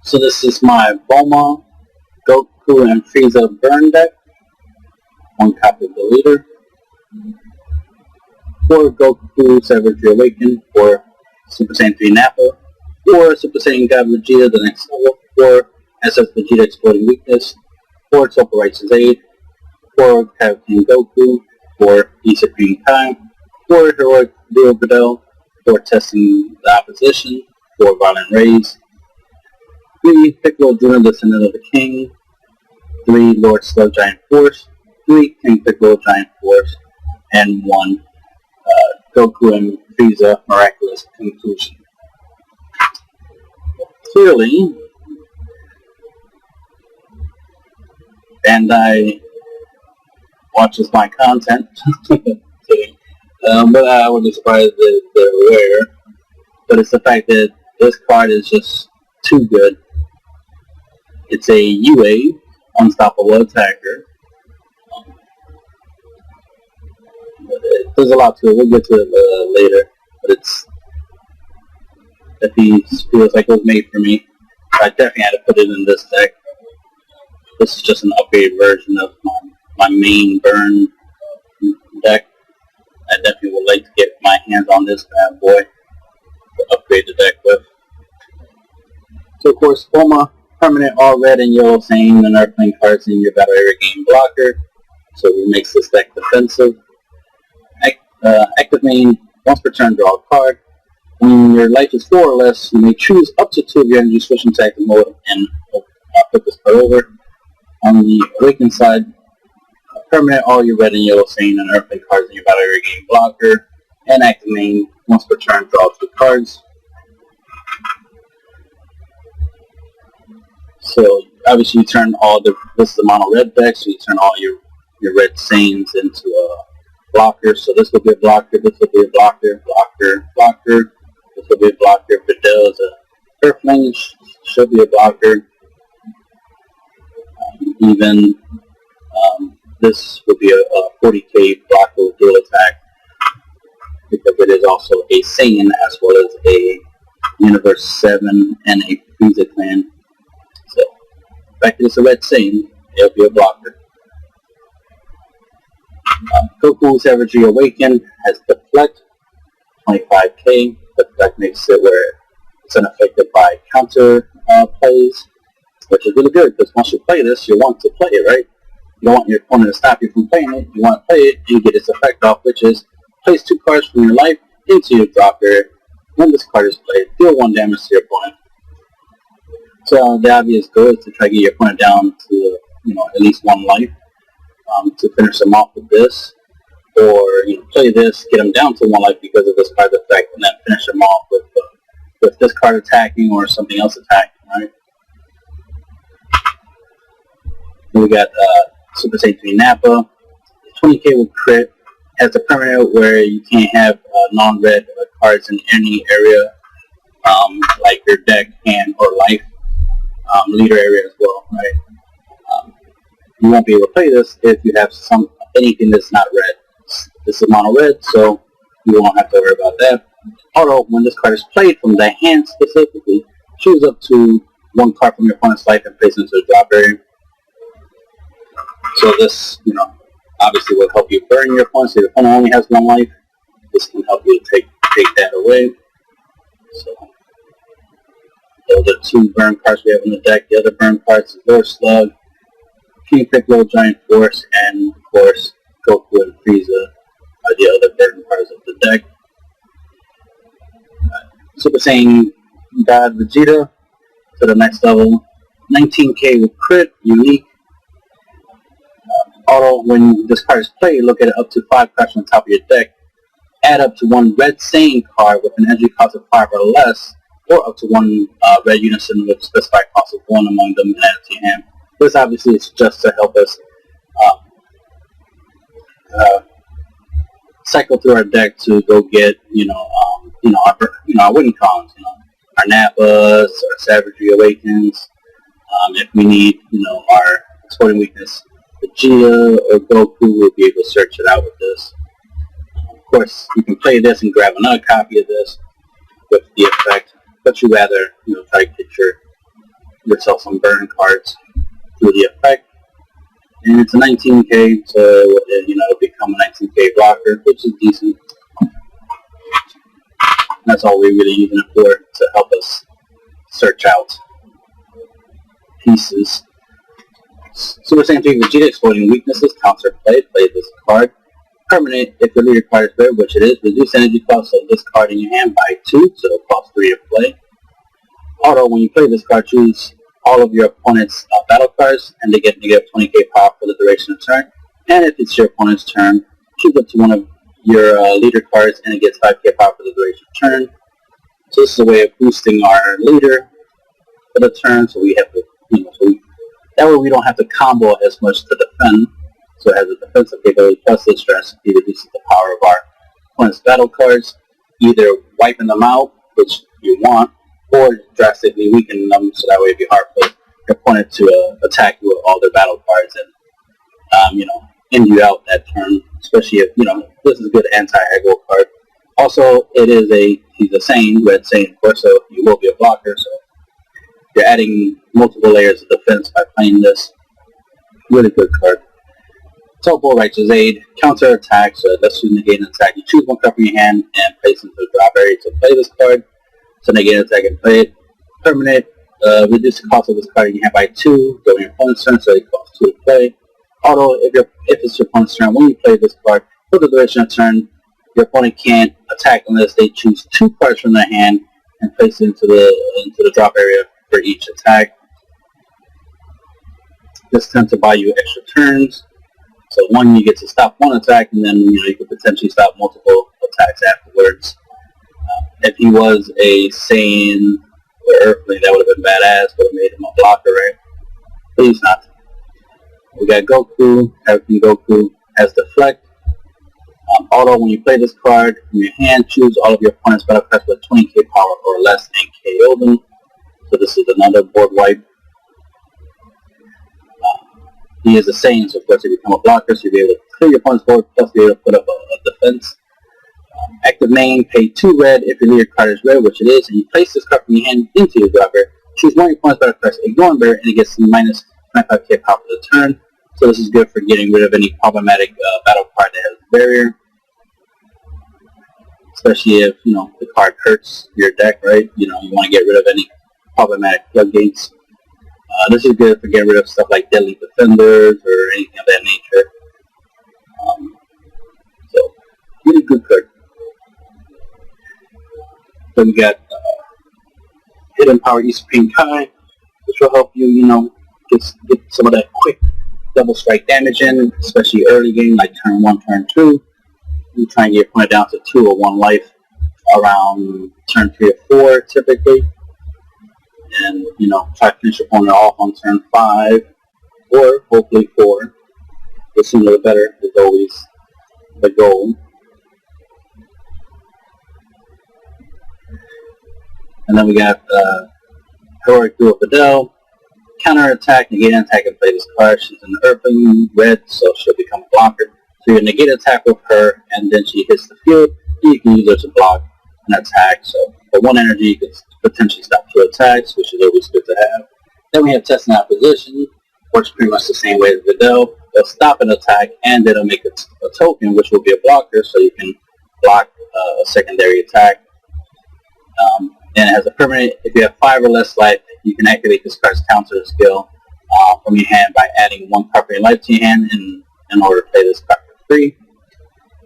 So this is my Bulma, Goku, and Frieza burn deck. 1 copy of the leader. 4 Goku, Savage Awaken, 4 Super Saiyan 3 Nappa, 4 Super Saiyan God Vegeta, the next level, 4 SS Vegeta Exploding Weakness, 4 Total Righteous Aid, 4 Captain Goku, 4 E Supreme Time, 4 Heroic Duo Videl, 4 Testing the Opposition, 4 Violent Rays, 3 Piccolo Jr. Descendant of the King, 3 Lord Slug Giant Force, 3 King Piccolo Giant Force, and 1 Goku and Frieza Miraculous Conclusion. Clearly, Bandai watches my content, but I would be surprised that they're aware. But it's the fact that this card is just too good. It's a UA, Unstoppable Attacker. There's a lot to it. We'll get to it later, but it feels like it was made for me. I definitely had to put it in this deck. This is just an upgraded version of my main burn deck. I definitely would like to get my hands on this bad boy to upgrade the deck with. So of course, Bulma, permanent all red and yellow Saiyan and Earthling cards in your battle area game blocker. So it makes this deck defensive. Active main, once per turn draw a card. When your life is 4 or less, you may choose up to 2 of your energy switch into active mode and flip this card over. On the Awakened side, permanent all your red and yellow Saiyan and Earthling cards in your battle area game blocker. And active main, once per turn draw 2 cards. So obviously you turn all this is a mono red deck, so you turn all your red Saiyans into a blocker. So this will be a blocker, this will be a blocker, blocker. This will be a blocker. Videl is a Earthling, should be a blocker. This would be a 40k blocker with dual attack, because it is also a Saiyan as well as a Universe 7 and a Frieza clan. So, the fact that it's a red Saiyan, it'll be a blocker. Goku Savage Awaken has Deflect, 25k. Deflect makes it where it's unaffected by counter plays, which is really good, because once you play this, you want to play it, right? You don't want your opponent to stop you from playing it. You want to play it and get its effect off, which is place 2 cards from your life into your drop area. When this card is played, deal 1 damage to your opponent. So the obvious goal is to try to get your opponent down to at least 1 life. To finish them off with this, or play this, get them down to 1 life because of this card effect, and then finish them off with this card attacking or something else attacking, right? Then we got Super Saiyan 3 Nappa, 20k with crit, has a permanent where you can't have non-red cards in any area, like your deck, hand, or life, leader area as well, right? You won't be able to play this if you have anything that's not red. This is mono red, so you won't have to worry about that. Although, when this card is played from the hand specifically, choose up to 1 card from your opponent's life and place it into the drop area. So this, obviously will help you burn your opponent. So if your opponent only has 1 life, this can help you take that away. So those are 2 burn cards we have in the deck. The other burn cards is Lord Slug, King Piccolo Giant Force, and of course Goku and Frieza are the other burn cards of the deck. Super Saiyan God Vegeta to the next level, 19k with crit, unique. Auto, when this card is played, look at it up to 5 cards on the top of your deck. Add up to 1 red Saiyan card with an energy cost of 5 or less, or up to 1 red unison with specified cost of 1 among them and add it to your hand. This obviously is just to help us cycle through our deck to go get our winning columns, our Nappas, our Savage Awakens. If we need our Exploding Weakness, Vegeta or Goku, we'll be able to search it out with this. Of course, you can play this and grab another copy of this with the effect, but you rather try to get yourself some burn cards through the effect. And it's a 19k, so it'll become a 19k blocker, which is decent. That's all we're really using it for, to help us search out pieces. So we're saying to the exploding weaknesses, counter play this card. Permanent, if your leader card is red, which it is, reduce energy cost of this card in your hand by 2, so it'll cost 3 to play. Auto, when you play this card, choose all of your opponent's battle cards, and they get negative 20k power for the duration of turn. And if it's your opponent's turn, choose up to one of your leader cards, and it gets 5k power for the duration of turn. So this is a way of boosting our leader for the turn, so we have to, that way we don't have to combo as much to defend. So it has a defensive capability plus this drastically reduces the power of our opponent's battle cards, either wiping them out, which you want, or drastically weakening them, so that way it'd be hard for your opponent to attack you with all their battle cards and, end you out that turn, especially if, this is a good anti-aggro card. Also, he's a Saiyan, red Saiyan, of course, so you will be a blocker, so you're adding multiple layers of defense by playing this. Really good card. So, Bull Righteous Aid, counter attack, so let's negate an attack. You choose one card from your hand and place it into the drop area to play this card. So negate an attack and play it. Permanent, reduce the cost of this card in your hand by 2 during your opponent's turn, so it costs 2 to play. Auto, if it's your opponent's turn, when you play this card, for the duration of turn, your opponent can't attack unless they choose 2 cards from their hand and place it into the drop area for each attack. This tends to buy you extra turns. So one, you get to stop one attack, and then you could potentially stop multiple attacks afterwards. If he was a Saiyan or Earthling, that would have been badass. Would have made him a blocker, right? But he's not. We got Goku. Everything Goku has Deflect. Auto, when you play this card from your hand, choose all of your opponent's battle cards with 20k power or less and KO them. So this is another board wipe. He is a Saiyan, so of course you become a blocker, so you'll be able to clear your opponent's board, plus be able to put up a defense. Active main, pay 2 red if your leader card is red, which it is, and you place this card from your hand into your dropper. Choose one of your opponent's battle cards, ignore and and it gets minus 25k power for the turn. So this is good for getting rid of any problematic battle card that has a barrier. Especially if, the card hurts your deck, right? You want to get rid of any problematic floodgates. This is good for getting rid of stuff like Deadly Defenders or anything of that nature. So, really good card. So we got Hidden Power Supreme Kai, which will help you, get some of that quick double strike damage in, especially early game, like turn 1, turn 2. You try and get your opponent down to 2 or 1 life around turn 3 or 4, typically. And, try to finish your opponent off on turn 5, or hopefully 4. The sooner the better is always the goal. And then we got Heroic Duo Fidel. Counter attack, negate an attack, and play this card. She's an Earthling red, so she'll become a blocker. So you negate attack with her, and then she hits the field, and you can use her to block an attack. So for 1 energy, you can potentially stop 2 attacks, which is always good to have. Then we have Testing Out Position. Works pretty much the same way as Videl. They'll stop an attack, and then it'll make a token, which will be a blocker, so you can block a secondary attack. And it has a permanent, if you have 5 or less life, you can activate this card's counter skill from your hand by adding 1 card for your life to your hand in order to play this card for free.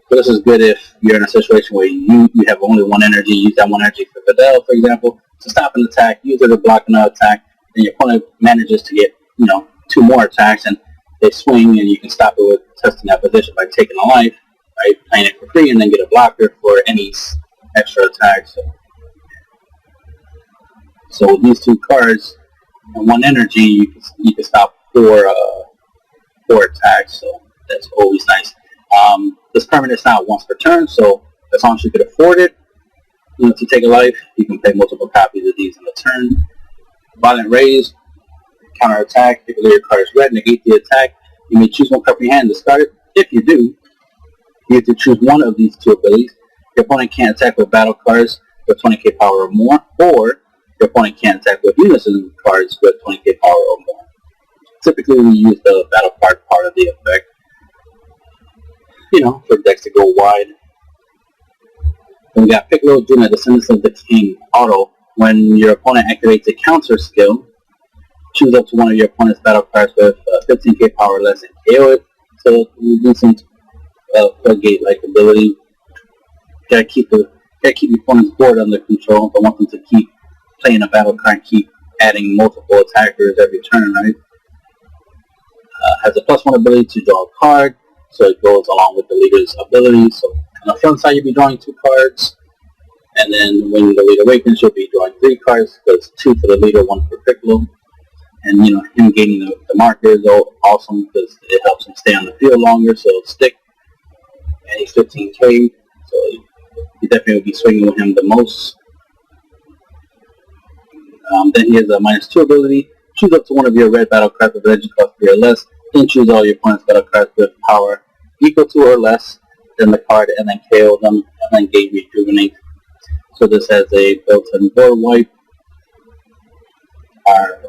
So this is good if you're in a situation where you have only 1 energy, use that 1 energy for Videl, for example, to stop an attack, use it to block another attack, and your opponent manages to get, 2 more attacks, and they swing, and you can stop it with Testing That Position by taking a life, right, playing it for free, and then get a blocker for any extra attacks. So with these 2 cards and 1 energy, you can stop 4 attacks. So that's always nice. This permanent is not once per turn, so as long as you can afford it, to take a life, you can play multiple copies of these in a turn. Violent Raise, counter attack. If your leader card is red, negate the attack. You may choose 1 card from your hand to discard it. If you do, you have to choose one of these 2 abilities. Your opponent can't attack with battle cards with 20k power or more, or your opponent can't attack with unison cards with 20k power or more. Typically, we use the battle card part of the effect, for decks to go wide. Then we got Piccolo Jr., Descendants of the King auto. When your opponent activates a counter skill, choose up to one of your opponent's battle cards with 15k power or less and KO it. So you do some floodgate-like ability. Gotta keep your opponent's board under control. Don't want them to keep playing a battle card, keep adding multiple attackers every turn, right? Has a +1 ability to draw a card, so it goes along with the leader's ability. So on the front side, you'll be drawing 2 cards, and then when the leader awakens, you'll be drawing 3 cards, because 2 for the leader, 1 for Piccolo. And him gaining the marker is awesome because it helps him stay on the field longer, so it'll stick. And he's 15k, so you definitely will be swinging with him the most. Then he has a -2 ability. Choose up to one of your red battle cards with energy cost 3 or less. Then choose all your opponent's battle cards with power equal to or less than the card, and then KO them, and then gain Rejuvenate. So this has a built-in board wipe. Our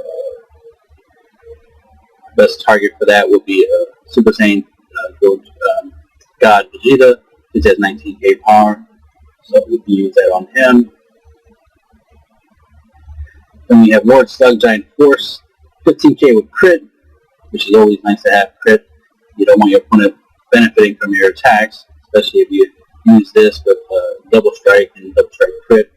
best target for that would be Super Saiyan God Vegeta, which has 19k power. So we can use that on him. Then we have Lord Slug Giant Force, 15k with crit, which is always nice to have crit. You don't want your opponent benefiting from your attacks, especially if you use this with double strike and double strike crit.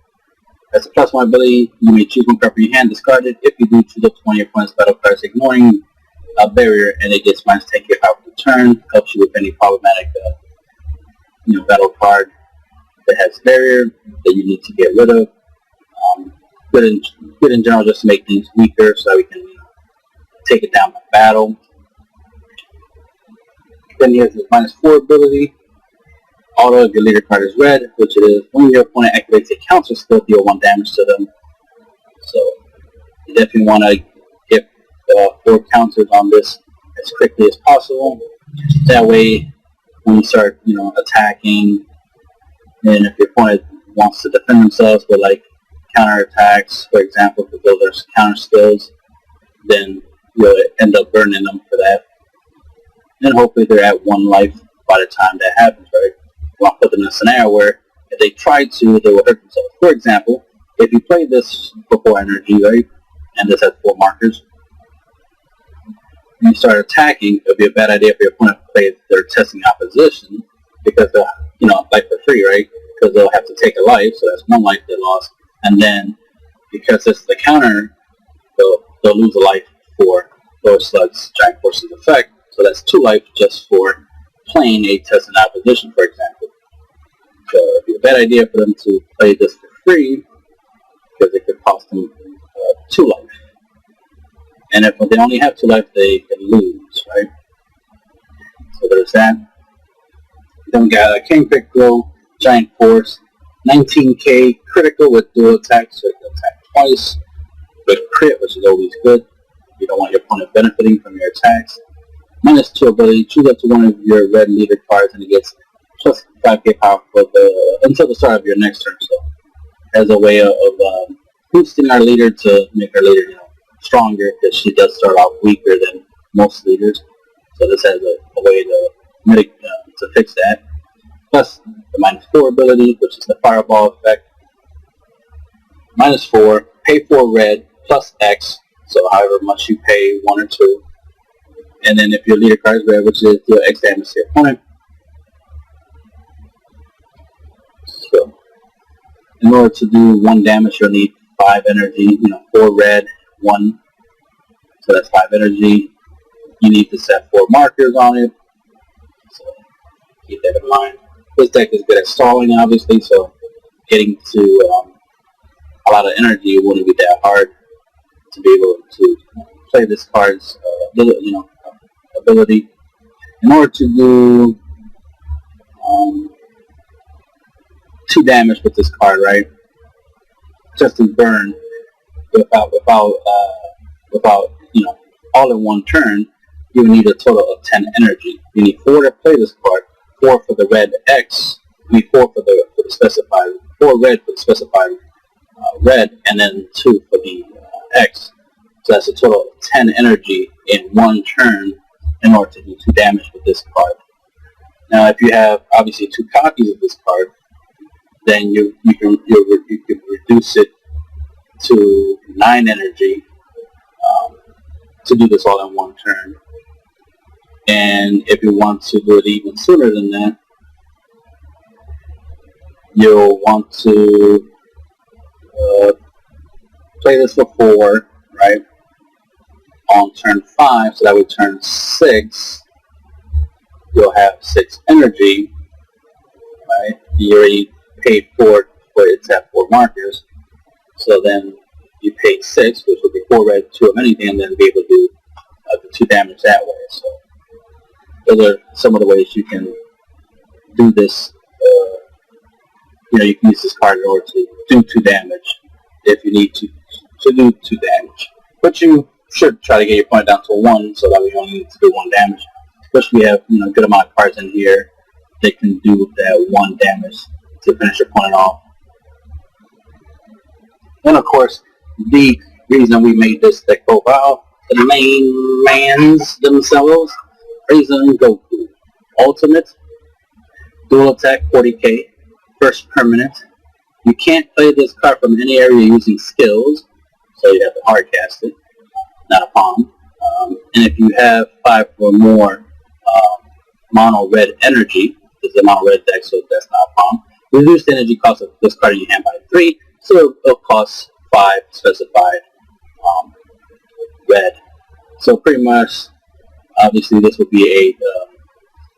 As a +1 ability, you may choose one card from your hand, discard it. If you do, choose up to one of your opponent's battle cards, ignoring a barrier, and it gets -10k power per turn. Helps you with any problematic battle card that has barrier that you need to get rid of. Good in general, just to make things weaker so that we can take it down by battle. Then he has his -4 ability. Auto, if your leader card is red, which it is, when your opponent activates a counter skill, deal 1 damage to them. So you definitely want to get 4 counters on this as quickly as possible. That way, when you start, attacking, and if your opponent wants to defend themselves with counter attacks, for example, to build their counter skills, then you'll end up burning them for that. And hopefully they're at 1 life by the time that happens, right? You want to put them in a scenario where if they try to, they will hurt themselves. For example, if you play this before energy, right, and this has 4 markers, and you start attacking, it would be a bad idea for your opponent to play their testing opposition, because they'll, life for free, right? Because they'll have to take a life, so that's 1 life they lost. And then, because this is the counter, they'll lose a life for Lord Slug's Giant Force's effect, so that's 2 life just for playing a test in opposition, for example. So it would be a bad idea for them to play this for free, because it could cost them 2 life. And if they only have 2 life, they can lose, right? So there's that. Then we got King Piccolo, Giant Force, 19k critical with dual attack, so you can attack twice with crit, which is always good. You don't want your opponent benefiting from your attacks. -2 ability, choose up to one of your red leader cards, and it gets plus 5k power for until the start of your next turn. So as a way of boosting our leader to make our leader stronger, because she does start off weaker than most leaders. So this has a way to fix that. Plus the -4 ability, which is the fireball effect. -4, pay 4 red plus X, so however much you pay, 1 or 2. And then if your leader card is red, which is deal X damage to your opponent. So in order to do 1 damage, you'll need 5 energy, 4 red, 1. So that's 5 energy. You need to set 4 markers on it. So keep that in mind. This deck is good at stalling, obviously, so getting to a lot of energy wouldn't be that hard to be able to play this card's ability. In order to do 2 damage with this card, right? Just to burn without all in 1 turn, you would need a total of 10 energy. You need 4 to play this card, 4 for the red X. You need 4 for the specified, 4 red for the specified red, and then 2 for the X. So that's a total of 10 energy in one turn in order to do 2 damage with this card. Now, if you have obviously 2 copies of this card, then you can reduce it to 9 energy to do this all in one turn. And if you want to do it even sooner than that, you'll want to play this for 4, right, on turn 5, so that would turn 6, you'll have 6 energy, right? You already paid 4 for it to have 4 markers, so then you paid 6, which would be 4 red, 2 of anything, and then be able to do the 2 damage that way. So those are some of the ways you can do this. You can use this card in order to do 2 damage if you need to do 2 damage. But you should try to get your point down to 1 so that we only need to do 1 damage. Especially we have a good amount of cards in here that can do that 1 damage to finish your opponent off. And of course, the reason we made this deck profile, the main mans themselves, Frieza and Goku. Ultimate, dual attack 40k, first permanent. You can't play this card from any area using skills, so you have to hard cast it, not a palm. And if you have 5 or more mono red energy, this is a mono red deck, so that's not a palm. Reduce the energy cost of this card in your hand by 3, so it'll cost 5 specified red. So pretty much, obviously this would be a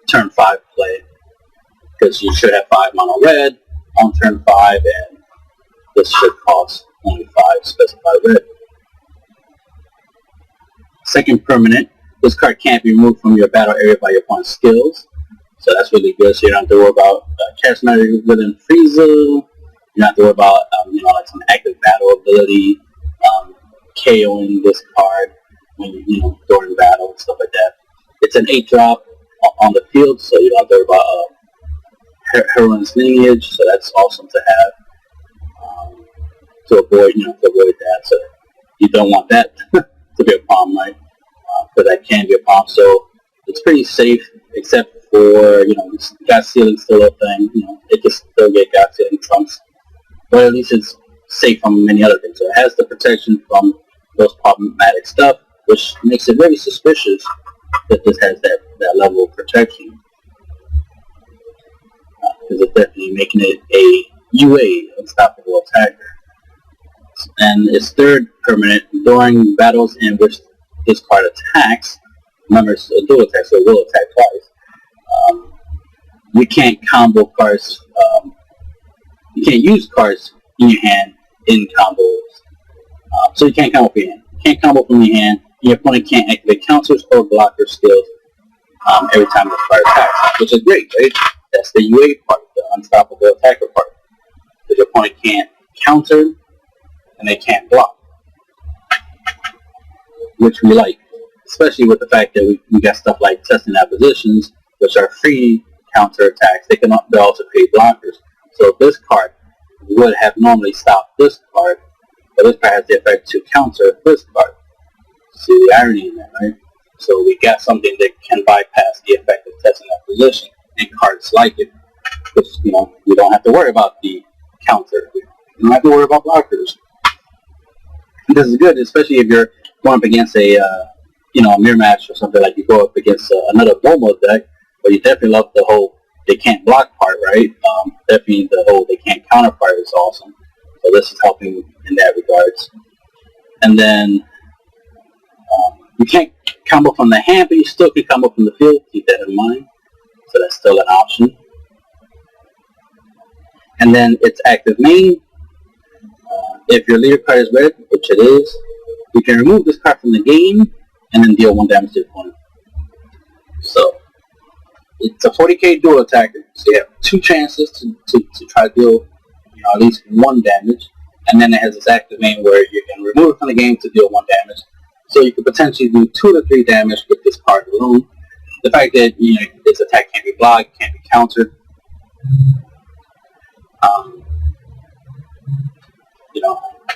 turn 5 play, because you should have 5 mono red on turn 5, and this should cost only 5 specified red. Second permanent, this card can't be removed from your battle area by your opponent's skills, so that's really good. So you don't have to worry about cast magic within Frieza. You don't have to worry about like some active battle ability KOing this card when during battle and stuff like that. It's an 8-drop on the field, so you don't have to worry about Heroine's lineage, so that's awesome to have to avoid that. So you don't want that to be a problem, right? Because that can be a problem. So it's pretty safe, except for God Sealing still a thing. It can still get God Sealing trumps, but at least it's safe from many other things. So it has the protection from those problematic stuff, which makes it very suspicious that this has that level of protection. Because it's definitely making it a UA, unstoppable attacker. And its third permanent, during battles in which this card attacks, remember it's a dual attack, so it will attack twice. You can't combo cards, you can't use cards in your hand in combos. So you can't combo from your hand. You can't combo from your hand, and your opponent can't activate counters or blocker skills every time the card attacks, which is great, right? That's the UA part, the unstoppable attacker part. Because your opponent can't counter, and they can't block, which we like, especially with the fact that we got stuff like testing oppositions, which are free counter attacks. They're also free blockers. So this card would have normally stopped this card, but this card has the effect to counter this card. See the irony in that, right? So we got something that can bypass the effect of testing opposition, and cards like it, because we don't have to worry about the counter. We don't have to worry about blockers. This is good, especially if you're going up against a mirror match or something, like you go up against another Bulma deck, but you definitely love the whole they can't block part, right? Definitely the whole they can't counter part is awesome. So this is helping in that regards. And then you can't combo from the hand, but you still can combo from the field. Keep that in mind. So that's still an option. And then its active main. If your leader card is red, which it is, you can remove this card from the game and then deal 1 damage to your opponent. So it's a 40k dual attacker, so you have 2 chances to try to deal at least 1 damage, and then it has this active main where you can remove it from the game to deal 1 damage. So you could potentially do 2 to 3 damage with this card alone. The fact that this attack can't be blocked, can't be countered.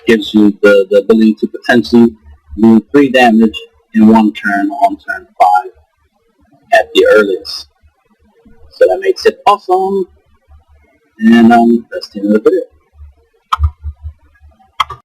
gives you the ability to potentially do 3 damage in 1 turn on turn 5 at the earliest. So that makes it awesome. And that's the end of the video.